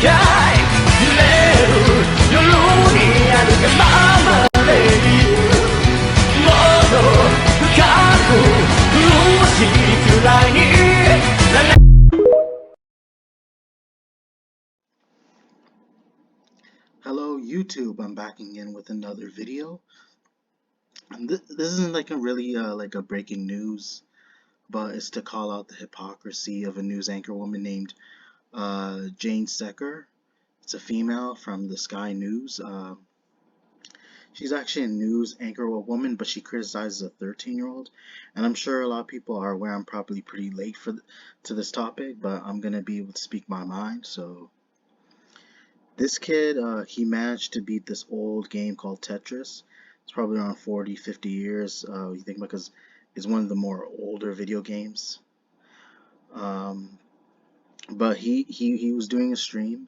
揺れる夜にあるがままでいるもっと深く苦しいくらいにHello YouTube, I'm back again with another video. And this isn't like a really like a breaking news, but it's to call out the hypocrisy of a news anchor woman named Jayne Secker. It's a female from the Sky News. She's actually a news anchor woman, but she criticizes a 13-year-old. And I'm sure a lot of people are aware I'm probably pretty late to this topic, but I'm gonna be able to speak my mind. So this kid, he managed to beat this old game called Tetris. It's probably around 40, 50 years. You think because it's one of the more older video games. Um, but he was doing a stream,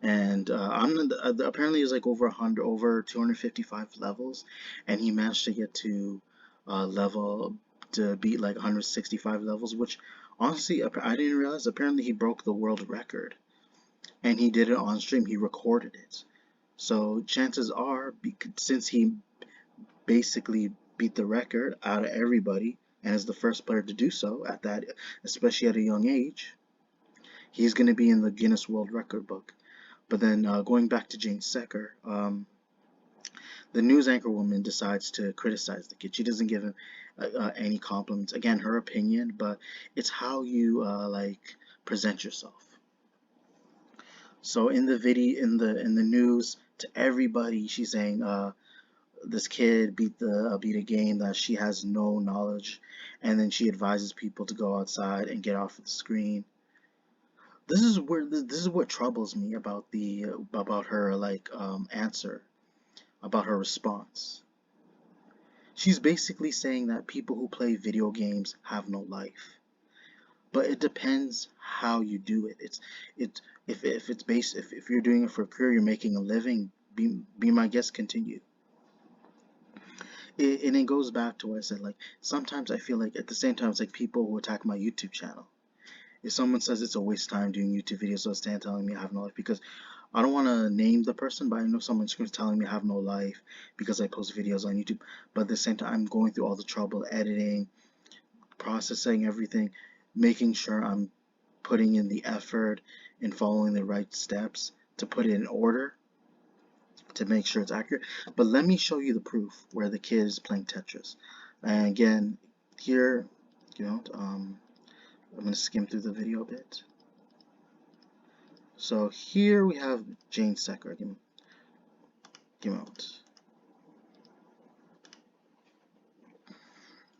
and apparently it was like over 100, over 255 levels, and he managed to get to level to beat like 165 levels, which honestly I didn't realize. Apparently he broke the world record. And he did it on stream. He recorded it. So chances are, since he basically beat the record out of everybody and is the first player to do so at that, especially at a young age, he's going to be in the Guinness World Record book. But then going back to Jayne Secker, the news anchor woman decides to criticize the kid. She doesn't give him any compliments. Again, her opinion, but it's how you like present yourself. So in the video, in the news, to everybody, she's saying, this kid beat a game that she has no knowledge, and then she advises people to go outside and get off of the screen. This is what troubles me about about her like answer, about her response. She's basically saying that people who play video games have no life. But it depends how you do it. If it's based if you're doing it for a career, you're making a living, be my guest, continue. And it goes back to what I said, like sometimes I feel like at the same time it's like people who attack my YouTube channel. If someone says it's a waste of time doing YouTube videos, so stand telling me I have no life, because I don't want to name the person, but I know someone's telling me I have no life because I post videos on YouTube. But at the same time, I'm going through all the trouble editing, processing everything, making sure I'm putting in the effort and following the right steps to put it in order to make sure it's accurate. But let me show you the proof where the kid is playing Tetris. And again, here, I'm going to skim through the video a bit. So here we have Jayne Secker. Give out.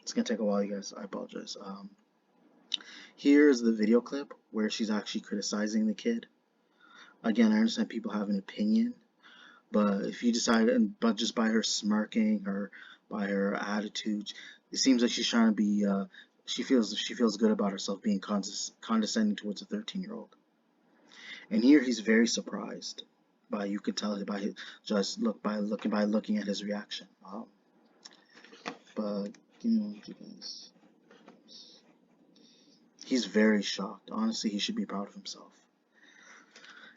It's going to take a while, you guys. I apologize. Here's the video clip where she's actually criticizing the kid. Again, I understand people have an opinion, but if you decide, but just by her smirking or by her attitude, it seems like she's trying to be. She feels good about herself being condescending towards a 13-year-old. And here he's very surprised. You could tell by his by looking at his reaction. But give me one, you guys. He's very shocked. Honestly, he should be proud of himself.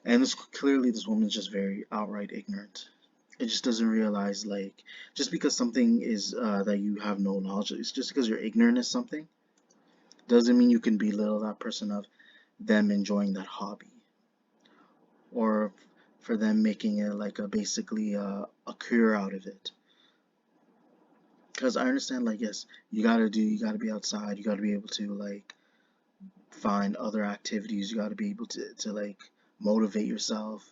And clearly this woman's just very outright ignorant. It just doesn't realize, like, just because something is that you have no knowledge, it's just because you're ignorant of something doesn't mean you can belittle that person of them enjoying that hobby, or for them making it like basically a career out of it. Because I understand, like, yes, you gotta be outside, you gotta be able to like find other activities, you gotta be able to like motivate yourself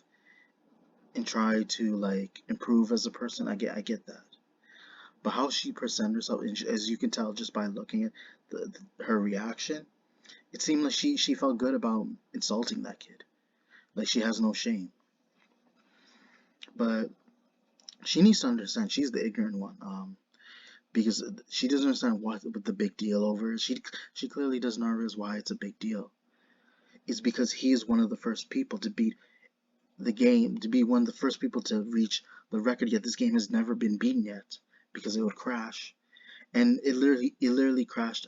and try to like improve as a person. I get that. But how she presented herself, as you can tell just by looking at her reaction, it seemed like she felt good about insulting that kid. Like she has no shame. But she needs to understand she's the ignorant one. Because she doesn't understand what the big deal over is. She clearly does not realize why it's a big deal. It's because he is one of the first people to beat the game, to be one of the first people to reach the record. Yet this game has never been beaten yet because it would crash, and it literally crashed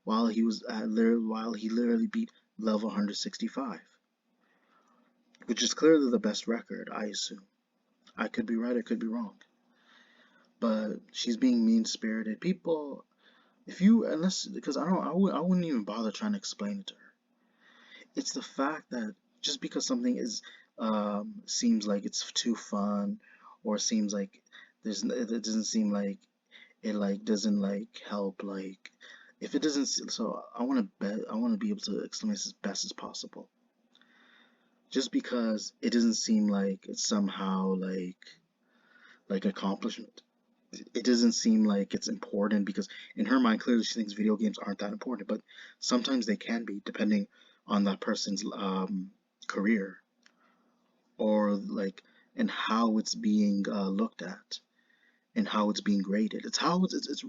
while he literally beat level 165. which is clearly the best record, I assume. I could be right, I could be wrong. But she's being mean-spirited. People, if you, unless, because I wouldn't even bother trying to explain it to her. It's the fact that just because something is, seems like it's too fun, or seems like it doesn't seem like it like doesn't like help, like if it doesn't, so I want to be able to explain this as best as possible. Just because it doesn't seem like it's somehow like accomplishment. It doesn't seem like it's important because in her mind clearly she thinks video games aren't that important, but sometimes they can be depending on that person's career, or like, and how it's being looked at, and how it's being graded. It's how it's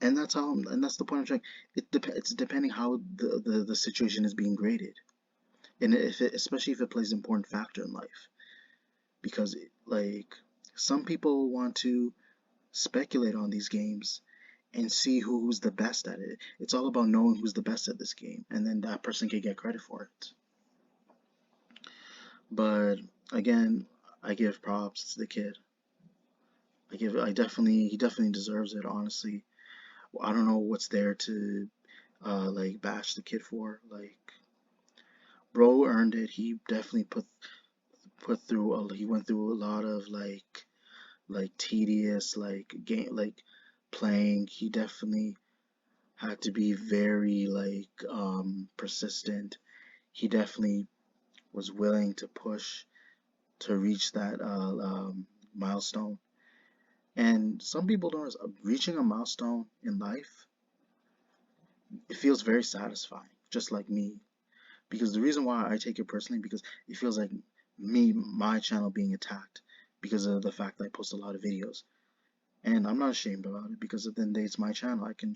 and that's how, and that's the point I'm trying. It's depending how the situation is being graded, and if it, especially if it plays an important factor in life, because like some people want to speculate on these games and see who's the best at it. It's all about knowing who's the best at this game, and then that person can get credit for it. But again, I give props to the kid. He definitely deserves it, honestly. I don't know what's there to like bash the kid for. Like, bro earned it. He definitely put through he went through a lot of like tedious like game like playing. He definitely had to be very like persistent. He definitely was willing to push to reach that milestone. And some people don't reaching a milestone in life, it feels very satisfying, just like me. Because the reason why I take it personally, because it feels like my channel being attacked because of the fact that I post a lot of videos. And I'm not ashamed about it, because at the end of the day, it's my channel. I can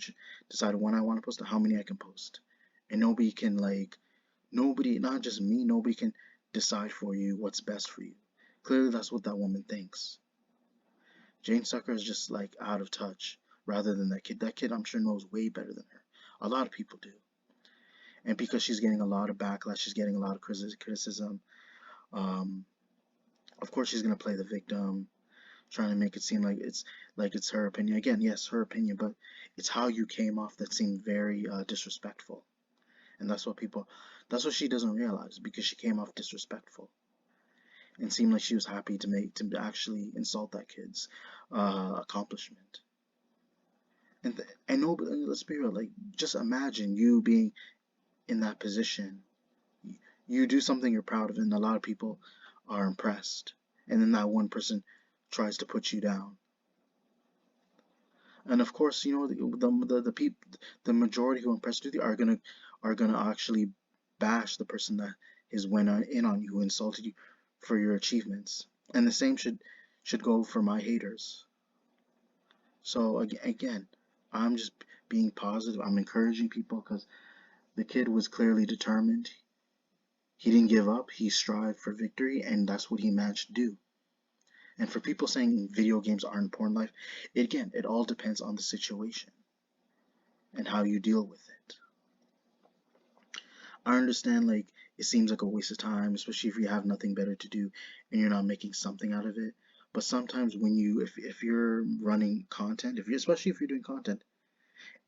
decide when I want to post and how many I can post. And nobody can nobody, not just me, nobody can decide for you what's best for you. Clearly that's what that woman thinks. Jayne Secker is just like out of touch rather than that kid. That kid I'm sure knows way better than her. A lot of people do. And because she's getting a lot of backlash, she's getting a lot of criticism. Um, of course she's gonna play the victim, trying to make it seem like it's her opinion. Again, yes, her opinion, but it's how you came off that seemed very disrespectful. And that's what she doesn't realize, because she came off disrespectful and seemed like she was happy to actually insult that kid's accomplishment. And no, let's be real. Like, just imagine you being in that position. You do something you're proud of, and a lot of people are impressed, and then that one person tries to put you down. And of course, you know, the majority who impressed you are gonna actually bash the person that is went in on you, who insulted you for your achievements. And the same should go for my haters. So again, I'm just being positive. I'm encouraging people, because the kid was clearly determined. He didn't give up. He strived for victory, and that's what he managed to do. And for people saying video games aren't important in life, again, it all depends on the situation and how you deal with it. I understand, like, it seems like a waste of time, especially if you have nothing better to do and you're not making something out of it. But sometimes when if you're running content, especially if you're doing content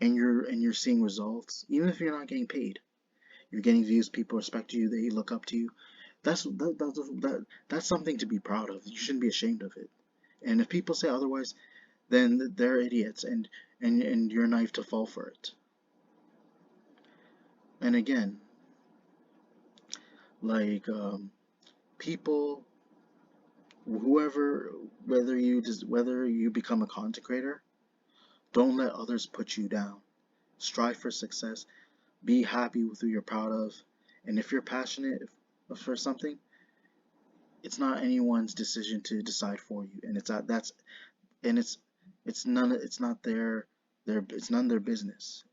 and you're seeing results, even if you're not getting paid, you're getting views, people respect you, they look up to you. That's something to be proud of. You shouldn't be ashamed of it. And if people say otherwise, then they're idiots, and you're naive to fall for it. And again, like people, whoever, whether you become a content creator, don't let others put you down. Strive for success. Be happy with who you're proud of. And if you're passionate for something, it's not anyone's decision to decide for you. And it's not it's none of their business.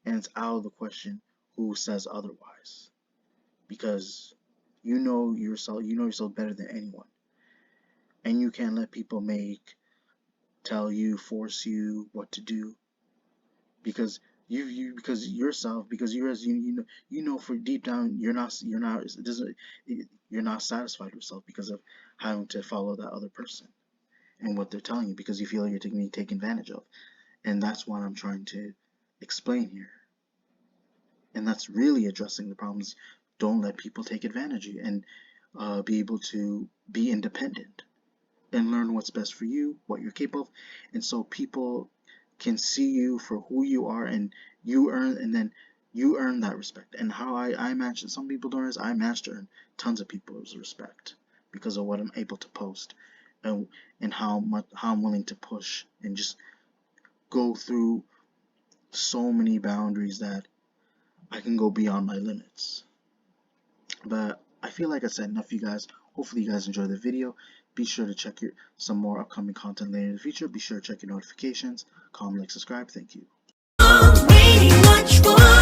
And it's out of the question who says otherwise, because you know yourself better than anyone, and you can't let people tell you, force you what to do, because because yourself, because you know for deep down you're not it doesn't you're not satisfied with yourself because of having to follow that other person and what they're telling you, because you feel you're being taken advantage of. And that's what I'm trying to explain here. And that's really addressing the problems. Don't let people take advantage of you, and be able to be independent and learn what's best for you, what you're capable of, and so people can see you for who you are, and then you earn that respect. And how I imagine some people don't, is I managed to earn tons of people's respect because of what I'm able to post, and how I'm willing to push and just go through so many boundaries that I can go beyond my limits. But I feel like I said enough for you guys. Hopefully you guys enjoyed the video. Be sure to check some more upcoming content later in the future. Be sure to check your notifications. Comment, like, subscribe. Thank you. Much fun.